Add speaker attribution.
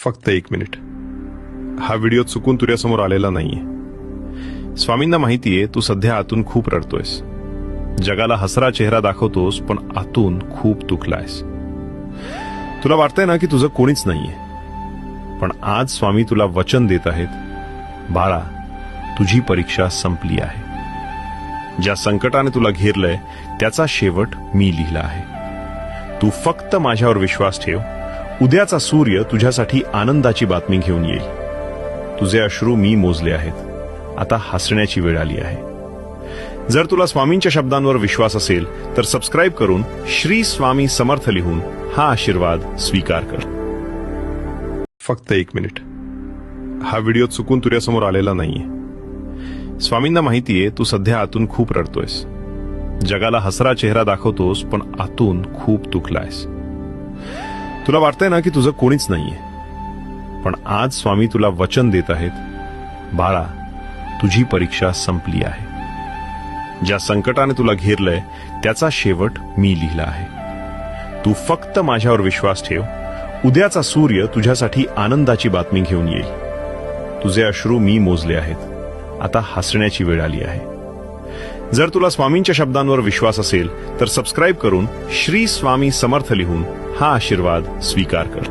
Speaker 1: फक्त 1 मिनिट. हा व्हिडिओ चुकून तुझ्यासमोर आलेला नाहीये. स्वामींना माहितीये तू सध्या आतून खूप रडतोयस. जगाला हसरा चेहरा दाखवतोस पण आतून खूप दुखलायस. तुला वाटतंय ना की तुझं कोणीच नाहीये. पण आज स्वामी तुला वचन देत आहेत, बाळा, तुझी परीक्षा संपली आहे. ज्या संकटाने तुला घेरलंय त्याचा शेवट मी लिहिला आहे. तू फक्त माझ्यावर विश्वास ठेव. उद्याचा सूर्य तुझ्यासाठी आनंदाची बातमी घेऊन येईल. तुझे अश्रू मी मोजले आहेत. आता हसण्याची वेळ आली आहे. जर तुला स्वामींच्या शब्दांवर विश्वास असेल तर सबस्क्राईब करून श्री स्वामी समर्थ लिहून हा आशीर्वाद स्वीकार कर. फक्त 1 मिनिट. हा व्हिडिओ चुकून तुझ्यासमोर आलेला नाहीये. स्वामींना माहितीये तू सध्या आतून खूप रडतोयस. जगाला हसरा चेहरा दाखवतोस पण आतून खूप दुखलायस. तुला वाटतंय ना की तुझं कोणीच नाहीये. पण आज स्वामी तुला वचन देत आहेत, बाळा, तुझी परीक्षा संपली आहे. ज्या संकटाने तुला घेरलंय त्याचा शेवट मी लिहिला आहे. तू फक्त माझ्यावर विश्वास ठेव. उद्याचा सूर्य तुझ्यासाठी आनंदाची बातमी घेऊन येईल. तुझे अश्रू मी मोजले आहेत. आता हसण्याची वेळ आली आहे. जर तुला स्वामींच्या शब्दांवर विश्वास असेल तर सबस्क्राईब करून श्री स्वामी समर्थ लिहून हा आशीर्वाद स्वीकार कर.